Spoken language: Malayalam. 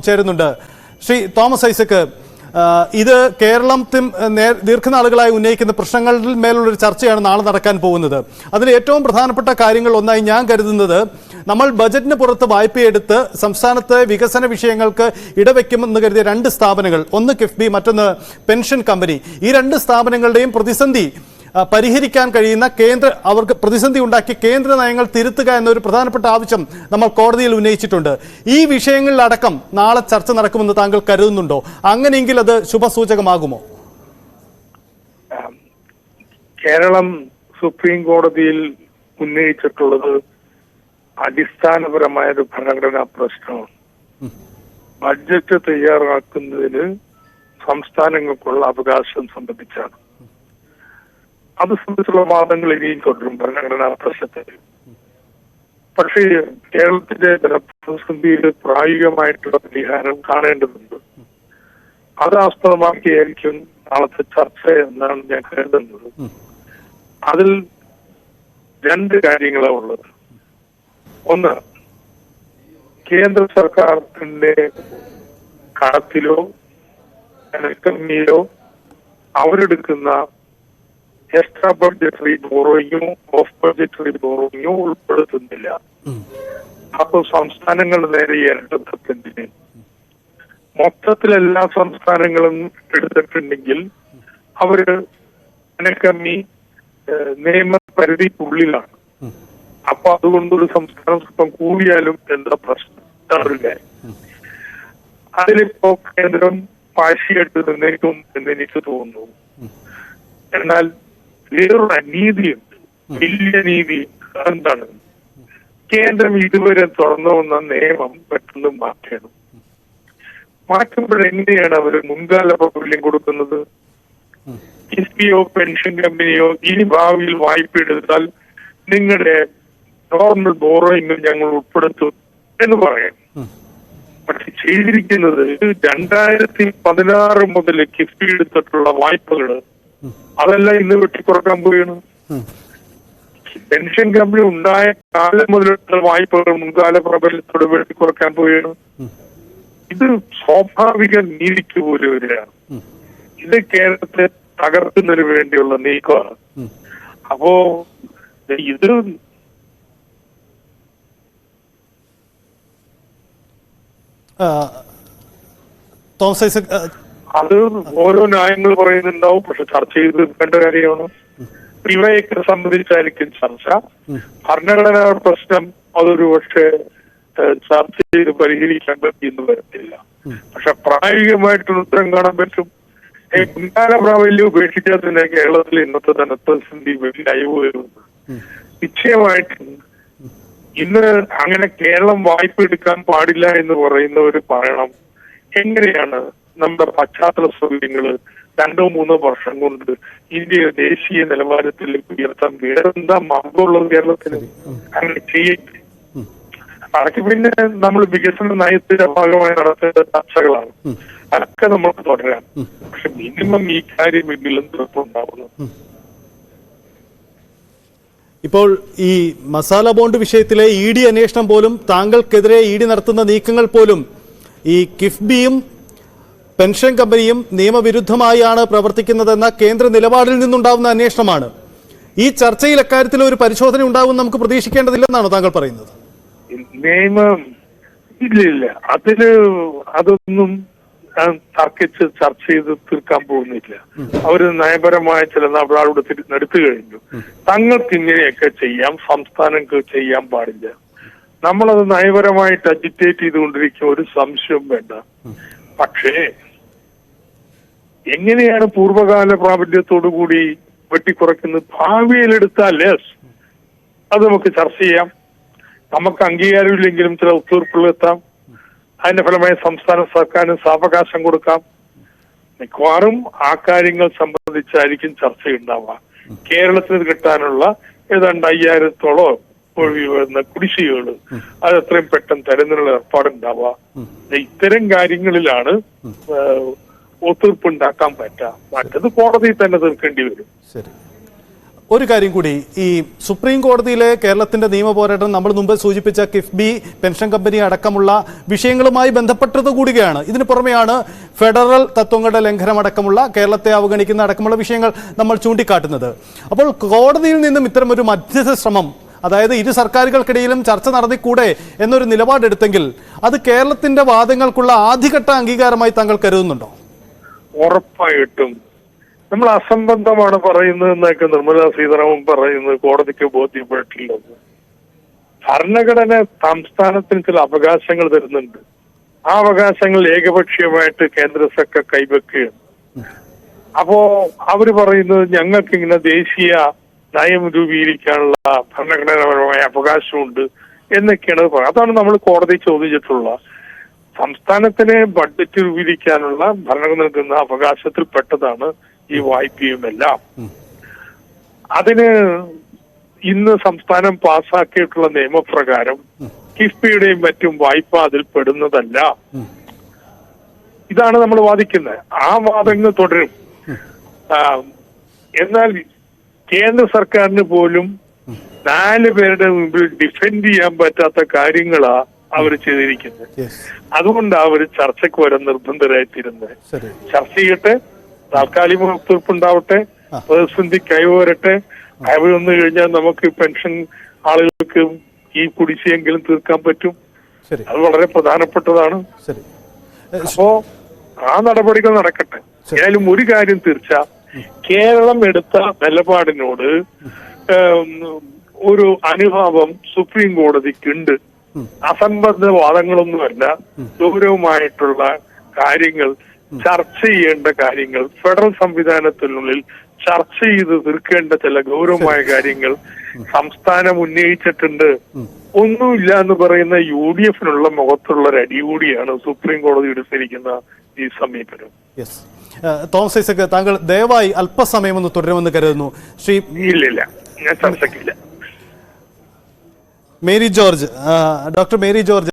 ചേരുന്നുണ്ട്. ശ്രീ തോമസ് ഐസക്, ഇത് കേരളത്തിൽ ദീർഘനാളുകളായി ഉന്നയിക്കുന്ന പ്രശ്നങ്ങളിൽ മേലുള്ളൊരു ചർച്ചയാണ് നാളെ നടക്കാൻ പോകുന്നത്. അതിൽ ഏറ്റവും പ്രധാനപ്പെട്ട കാര്യങ്ങൾ ഒന്നായി ഞാൻ കരുതുന്നത്, നമ്മൾ ബജറ്റിന് പുറത്ത് വായ്പയെടുത്ത് സംസ്ഥാനത്തെ വികസന വിഷയങ്ങൾക്ക് ഇടവെക്കുമെന്ന് കരുതിയ രണ്ട് സ്ഥാപനങ്ങൾ, ഒന്ന് കിഫ്ബി, മറ്റൊന്ന് പെൻഷൻ കമ്പനി, ഈ രണ്ട് സ്ഥാപനങ്ങളുടെയും പ്രതിസന്ധി പരിഹരിക്കാൻ കഴിയുന്ന അവർക്ക് പ്രതിസന്ധി ഉണ്ടാക്കി കേന്ദ്ര നയങ്ങൾ തിരുത്തുക എന്നൊരു പ്രധാനപ്പെട്ട ആവശ്യം നമ്മൾ കോടതിയിൽ ഉന്നയിച്ചിട്ടുണ്ട്. ഈ വിഷയങ്ങളിലടക്കം നാളെ ചർച്ച നടക്കുമെന്ന് താങ്കൾ കരുതുന്നുണ്ടോ? അങ്ങനെയെങ്കിൽ അത് ശുഭസൂചകമാകുമോ? കേരളം സുപ്രീം കോടതിയിൽ ഉന്നയിച്ചിട്ടുള്ളത് അടിസ്ഥാനപരമായ ഒരു ഭരണഘടനാ പ്രശ്നമാണ്. ബഡ്ജറ്റ് തയ്യാറാക്കുന്നതിന് സംസ്ഥാനങ്ങൾക്കുള്ള അവകാശം സംബന്ധിച്ചാണ്. അത് സംബന്ധിച്ചുള്ള വാദങ്ങൾ ഇനിയും തുടരും ഭരണഘടനാ പ്രശ്നത്തിൽ. പക്ഷേ കേരളത്തിന്റെ പ്രതിസന്ധിയിൽ പ്രായോഗികമായിട്ടുള്ള പരിഹാരം കാണേണ്ടതുണ്ട്. അത് ആസ്പദമാക്കിയായിരിക്കും നാളത്തെ ചർച്ച എന്നാണ് ഞാൻ കരുതുന്നത്. അതിൽ രണ്ട് കാര്യങ്ങളാണ് ഉള്ളത്. ഒന്ന്, കേന്ദ്ര സർക്കാരിന്റെ കടത്തിലോ എക്കണമിയിലോ അവരെടുക്കുന്ന എക്സ്ട്രാ ബഡ്ജറ്ററി ബോറോയിങ്ങോ ഓഫ് ബഡ്ജറ്ററി ബോറോയിങ്ങോ ഉൾപ്പെടുത്തുന്നില്ല. അപ്പോൾ സംസ്ഥാനങ്ങളുടെ നേരെ ഇരട്ടത്തത്തിന് മൊത്തത്തിൽ എല്ലാ സംസ്ഥാനങ്ങളും എടുത്തിട്ടുണ്ടെങ്കിൽ അവര് എക്കണമി നിയമപരിധിക്കുള്ളിലാണ്. അപ്പൊ അതുകൊണ്ടൊരു സംസ്ഥാനം സ്വപ്പം കൂടിയാലും എന്താ പ്രശ്നം ഉണ്ടാവില്ല. അതിലിപ്പോ കേന്ദ്രം പാശിയായിട്ട് നിന്നേക്കും എന്ന് എനിക്ക് തോന്നുന്നു. എന്നാൽ വേറൊരു അനീതിയുണ്ട്, വലിയ നീതി. എന്താണ്? കേന്ദ്രം ഇതുവരെ തുറന്നു വന്ന നിയമം പെട്ടെന്ന് മാറ്റണം. മാറ്റുമ്പോഴെങ്ങനെയാണ് അവർ മുൻകാല പ്രാബല്യം കൊടുക്കുന്നത്? കിഫ്ബിയോ പെൻഷൻ കമ്പനിയോ ഇനി ഭാവിയിൽ വായ്പ എടുത്താൽ നിങ്ങളുടെ നോർമൽ ബോറോയിങ് ഞങ്ങൾ ഉൾപ്പെടുത്തും എന്ന് പറയാം. പക്ഷെ ചെയ്തിരിക്കുന്നത് 2016 മുതൽ കിഫ്ബി എടുത്തിട്ടുള്ള വായ്പകള് അതെല്ലാം ഇന്ന് വെട്ടിക്കുറക്കാൻ പോവുകയാണ്. പെൻഷൻ കമ്പനി ഉണ്ടായ കാലം മുതലുള്ള വായ്പകൾ മുൻകാല പ്രാബല്യത്തോടെ വെട്ടിക്കുറക്കാൻ പോവുകയാണ്. ഇത് സ്വാഭാവിക നീതിക്ക് പോലും വരികയാണ്. ഇത് കേരളത്തെ തകർക്കുന്നതിന് വേണ്ടിയുള്ള നീക്കമാണ്. അപ്പോ ഇത് തോമസ് ഐസക്, അത് ഓരോ ന്യായങ്ങൾ പറയുന്നുണ്ടാവും. പക്ഷെ ചർച്ച ചെയ്ത് തീർക്കേണ്ട കാര്യമാണ്. ഇവയൊക്കെ സംബന്ധിച്ചായിരിക്കും ചർച്ച. ഭരണഘടനാ പ്രശ്നം അതൊരു പക്ഷെ ചർച്ച ചെയ്ത് പരിഹരിക്കാൻ പറ്റിയെന്ന് വരത്തില്ല. പക്ഷെ പ്രായോഗികമായിട്ടൊരു ഉത്തരം കാണാൻ പറ്റും. മുൻകാല പ്രാബല്യം ഉപേക്ഷിച്ചാൽ തന്നെ കേരളത്തിൽ ഇന്നത്തെ ധനപ്രതിസന്ധി വലിയ അയവ് വരുന്നു. നിശ്ചയമായിട്ടും ഇന്ന് അങ്ങനെ കേരളം വായ്പ എടുക്കാൻ പാടില്ല എന്ന് പറയുന്നവർ പറയണം, എങ്ങനെയാണ് നമ്മുടെ പശ്ചാത്തല സൗകര്യങ്ങള് 2-3 വർഷം കൊണ്ട് ഇന്ത്യ ദേശീയ നിലവാരത്തിലേക്ക് ഉയർത്താൻ വേറെന്താ മാർഗമുള്ളത് കേരളത്തിന്? അങ്ങനെ ചെയ്യട്ടെ. അതൊക്കെ പിന്നെ നമ്മൾ വികസന നയത്തിന്റെ ഭാഗമായി നടത്തേണ്ട ചർച്ചകളാണ്. അതൊക്കെ നമുക്ക് തുടരാം. പക്ഷെ മിനിമം ഈ കാര്യം എങ്കിലും തീർപ്പുണ്ടാവുന്നു. ഇപ്പോൾ ഈ മസാല ബോണ്ട് വിഷയത്തിലെ ED അന്വേഷണം പോലും, താങ്കൾക്കെതിരെ ED നടത്തുന്ന നീക്കങ്ങൾ പോലും ഈ കിഫ്ബിയും പെൻഷൻ കമ്പനിയും നിയമവിരുദ്ധമായാണ് പ്രവർത്തിക്കുന്നതെന്ന കേന്ദ്ര നിലപാടിൽ നിന്നുണ്ടാവുന്ന അന്വേഷണമാണ്. ഈ ചർച്ചയിൽ അക്കാര്യത്തിൽ ഒരു പരിശോധന ഉണ്ടാകുമെന്ന് നമുക്ക് പ്രതീക്ഷിക്കേണ്ടതില്ലെന്നാണോ താങ്കൾ പറയുന്നത്? നിയമം ഇല്ല, അതൊന്നും തർക്കിച്ച് ചർച്ച ചെയ്ത് തീർക്കാൻ പോകുന്നില്ല. അവര് നയപരമായ ചില നടപടികൾ എടുത്തു കഴിഞ്ഞു. തങ്ങൾക്ക് ഇങ്ങനെയൊക്കെ ചെയ്യാം, സംസ്ഥാനങ്ങൾക്ക് ചെയ്യാൻ പാടില്ല. നമ്മളത് നയപരമായിട്ട് അജിറ്റേറ്റ് ചെയ്തുകൊണ്ടിരിക്കും, ഒരു സംശയവും വേണ്ട. പക്ഷേ എങ്ങനെയാണ് പൂർവ്വകാല പ്രാബല്യത്തോടു കൂടി വെട്ടിക്കുറയ്ക്കുന്നത്? ഭാവിയിലെടുത്താൽ അത് നമുക്ക് ചർച്ച ചെയ്യാം. നമുക്ക് അംഗീകാരമില്ലെങ്കിലും ചില ഒത്തുതീർപ്പുകളെത്താം. അതിന്റെ ഫലമായി സംസ്ഥാന സർക്കാരിന് സാവകാശം കൊടുക്കാം. മിക്കവാറും ആ കാര്യങ്ങൾ സംബന്ധിച്ചായിരിക്കും ചർച്ചയുണ്ടാവുക. കേരളത്തിന് കിട്ടാനുള്ള ഏതാണ്ട് 5000-ഓളം വരുന്ന കുടിശ്ശികകള് അത് എത്രയും പെട്ടെന്ന് തരുന്നതിനുള്ള ഏർപ്പാടുണ്ടാവുക. ഇത്തരം കാര്യങ്ങളിലാണ് ഒത്തുതീർപ്പുണ്ടാക്കാൻ പറ്റുക. മറ്റത് കോടതിയിൽ തന്നെ തീർക്കേണ്ടി വരും. ശരി. ഒരു കാര്യം കൂടി, ഈ സുപ്രീം കോടതിയിലെ കേരളത്തിന്റെ നിയമ പോരാട്ടം നമ്മൾ മുമ്പ് സൂചിപ്പിച്ച കിഫ്ബി പെൻഷൻ കമ്പനി അടക്കമുള്ള വിഷയങ്ങളുമായി ബന്ധപ്പെട്ടത് കൂടിയാണ്. ഇതിന് പുറമെയാണ് ഫെഡറൽ തത്വങ്ങളുടെ ലംഘനം അടക്കമുള്ള, കേരളത്തെ അവഗണിക്കുന്ന അടക്കമുള്ള വിഷയങ്ങൾ നമ്മൾ ചൂണ്ടിക്കാട്ടുന്നത്. അപ്പോൾ കോടതിയിൽ നിന്നും ഇത്തരമൊരു മധ്യസ്ഥ ശ്രമം, അതായത് ഇരു സർക്കാരുകൾക്കിടയിലും ചർച്ച നടത്തിക്കൂടെ എന്നൊരു നിലപാടെടുത്തെങ്കിൽ അത് കേരളത്തിന്റെ വാദങ്ങൾക്കുള്ള ആദ്യഘട്ട അംഗീകാരമായി താങ്കൾ കരുതുന്നുണ്ടോ? ഉറപ്പായിട്ടും. നമ്മൾ അസംബന്ധമാണ് പറയുന്നത് എന്നൊക്കെ നിർമ്മലാ സീതാരാമൻ പറയുന്നത് കോടതിക്ക് ബോധ്യപ്പെട്ടില്ലെന്ന്. ഭരണഘടന സംസ്ഥാനത്തിന് ചില അവകാശങ്ങൾ തരുന്നുണ്ട്. ആ അവകാശങ്ങൾ ഏകപക്ഷീയമായിട്ട് കേന്ദ്ര സർക്കാർ കൈവെക്കുകയാണ്. അപ്പോ അവര് പറയുന്നത് ഞങ്ങൾക്ക് ഇങ്ങനെ ദേശീയ നയം രൂപീകരിക്കാനുള്ള ഭരണഘടനാപരമായ അവകാശമുണ്ട് എന്നൊക്കെയാണ് പറയുന്നത്. അതാണ് നമ്മൾ കോടതി ചോദിച്ചിട്ടുള്ള. സംസ്ഥാനത്തിന് ബഡ്ജറ്റ് രൂപീകരിക്കാനുള്ള ഭരണഘടന നൽകുന്ന അവകാശത്തിൽ പെട്ടതാണ് ഈ വായ്പയുമെല്ലാം. അതിന് ഇന്ന് സംസ്ഥാനം പാസാക്കിയിട്ടുള്ള നിയമപ്രകാരം കിഫ്ബിയുടെയും മറ്റും വായ്പ അതിൽ പെടുന്നതല്ല. ഇതാണ് നമ്മൾ വാദിക്കുന്നത്. ആ വാദങ്ങൾ തുടരും. എന്നാൽ കേന്ദ്ര സർക്കാരിന് പോലും 4 പേരുടെ മുമ്പിൽ ഡിഫെൻഡ് ചെയ്യാൻ പറ്റാത്ത കാര്യങ്ങളാ അവർ ചെയ്തിരിക്കുന്നത്. അതുകൊണ്ടാണ് അവർ ചർച്ചയ്ക്ക് വരാൻ നിർബന്ധരായിത്തീരുന്നത്. ചർച്ച ചെയ്യട്ടെ, താൽക്കാലിക തീർപ്പുണ്ടാവട്ടെ, പ്രതിസന്ധി കൈവരട്ടെ. കൈവന്നു കഴിഞ്ഞാൽ നമുക്ക് പെൻഷൻ ആളുകൾക്ക് ഈ കുടിശ്ശിയെങ്കിലും തീർക്കാൻ പറ്റും. അത് വളരെ പ്രധാനപ്പെട്ടതാണ്. അപ്പോ ആ നടപടികൾ നടക്കട്ടെ. ഏതായാലും ഒരു കാര്യം തീർച്ച, കേരളം എടുത്ത നിലപാടിനോട് ഒരു അനുഭാവം സുപ്രീം കോടതിക്കുണ്ട്. അസംബന്ധ വാദങ്ങളൊന്നുമല്ല, ഗൗരവമായിട്ടുള്ള കാര്യങ്ങൾ, ചർച്ച ചെയ്യേണ്ട കാര്യങ്ങൾ, ഫെഡറൽ സംവിധാനത്തിനുള്ളിൽ ചർച്ച ചെയ്ത് തീർക്കേണ്ട ചില ഗൗരവമായ കാര്യങ്ങൾ സംസ്ഥാനം ഉന്നയിച്ചിട്ടുണ്ട്. ഒന്നുമില്ല എന്ന് പറയുന്ന UDF മുഖത്തുള്ള ഒരു അടി കൂടിയാണ് സുപ്രീം കോടതി എടുത്തിരിക്കുന്ന ഈ സമീപനം. തോമസ് ഐസക്, താങ്കൾ ദയവായി അല്പസമയം ഒന്ന് തുടരുമെന്ന് കരുതുന്നു. ഇല്ലില്ല, ഞാൻ ചർച്ചയ്ക്കില്ല. Mary George, doctor Mary George